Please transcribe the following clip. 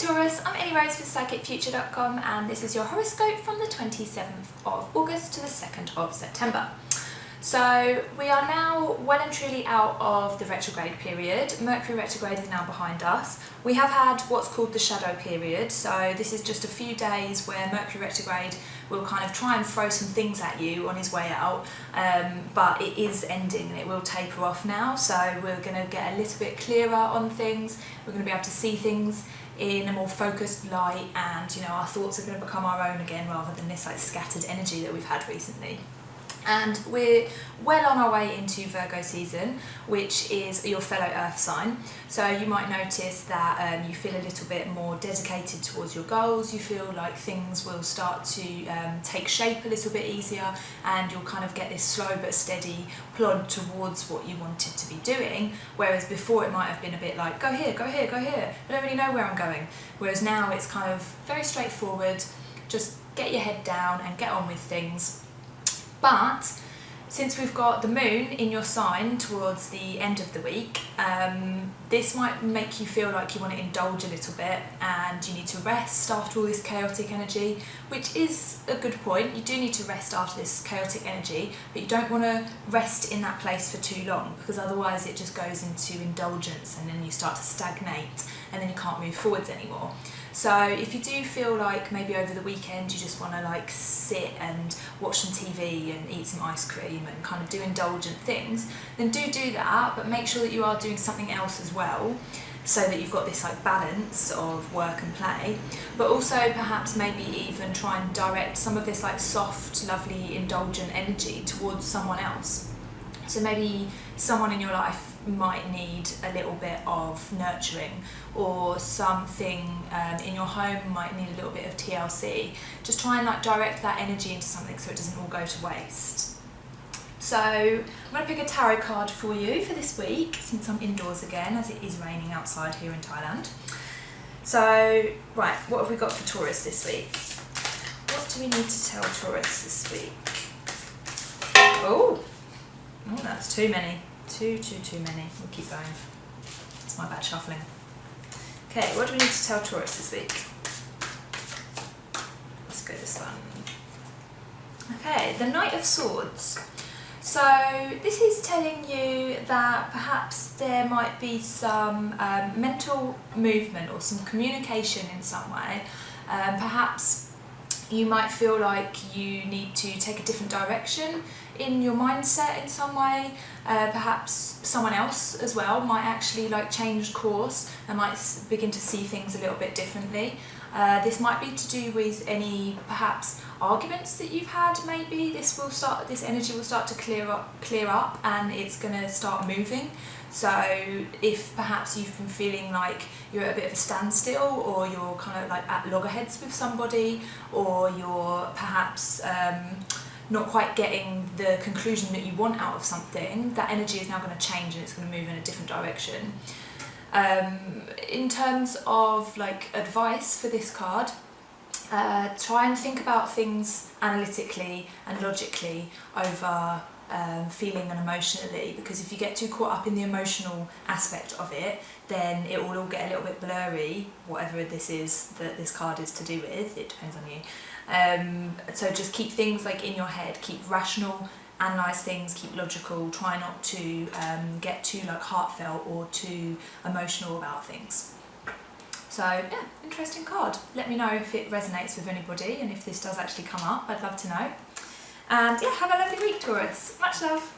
Taurus, I'm Ellie with PsychicFuture.com and this is your horoscope from the 27th of August to the 2nd of September. So we are now well and truly out of the retrograde period. Mercury retrograde is now behind us. We have had what's called the shadow period, so this is just a few days where Mercury retrograde will kind of try and throw some things at you on his way out, but it is ending and it will taper off now, so we're going to get a little bit clearer on things. We're going to be able to see things in a more focused light, and our thoughts are going to become our own again rather than this like scattered energy that we've had recently. And we're well on our way into Virgo season, which is your fellow earth sign. So you might notice that you feel a little bit more dedicated towards your goals. You feel like things will start to take shape a little bit easier, and you'll kind of get this slow but steady plod towards what you wanted to be doing. Whereas before it might have been a bit like, go here, go here, go here. I don't really know where I'm going. Whereas now it's kind of very straightforward. Just get your head down and get on with things. But since we've got the moon in your sign towards the end of the week, this might make you feel like you want to indulge a little bit and you need to rest after all this chaotic energy, which is a good point. You do need to rest after this chaotic energy, but you don't want to rest in that place for too long, because otherwise it just goes into indulgence and then you start to stagnate and then you can't move forwards anymore. So if you do feel like maybe over the weekend you just want to like sit and watch some TV and eat some ice cream and kind of do indulgent things, then do that, but make sure that you are doing something else as well, so that you've got this like balance of work and play. But also perhaps maybe even try and direct some of this like soft, lovely, indulgent energy towards someone else. So maybe someone in your life might need a little bit of nurturing, or something in your home might need a little bit of TLC. Just try and like direct that energy into something so it doesn't all go to waste. So I'm going to pick a tarot card for you for this week, since I'm indoors again, as it is raining outside here in Thailand. So, right, what have we got for Taurus this week? What do we need to tell Taurus this week? Oh, that's too many. Too many. We'll keep going. It's my bad shuffling. Okay, what do we need to tell Taurus this week? Let's go this one. Okay, the Knight of Swords. So this is telling you that perhaps there might be some mental movement or some communication in some way. Perhaps you might feel like you need to take a different direction in your mindset in some way. Perhaps someone else as well might actually like change course and might begin to see things a little bit differently. This might be to do with any perhaps arguments that you've had. Maybe this energy will start to clear up and it's going to start moving. So if perhaps you've been feeling like you're at a bit of a standstill, or you're kind of like at loggerheads with somebody, or you're perhaps not quite getting the conclusion that you want out of something, that energy is now going to change and it's going to move in a different direction. In terms of like advice for this card, try and think about things analytically and logically over feeling and emotionally, because if you get too caught up in the emotional aspect of it, then it will all get a little bit blurry, whatever this is that this card is to do with. It depends on you. So just keep things like in your head, keep rational, analyse things, keep logical, try not to get too like heartfelt or too emotional about things. So yeah, interesting card. Let me know if it resonates with anybody and if this does actually come up. I'd love to know. And yeah, have a lovely week, Taurus. Much love.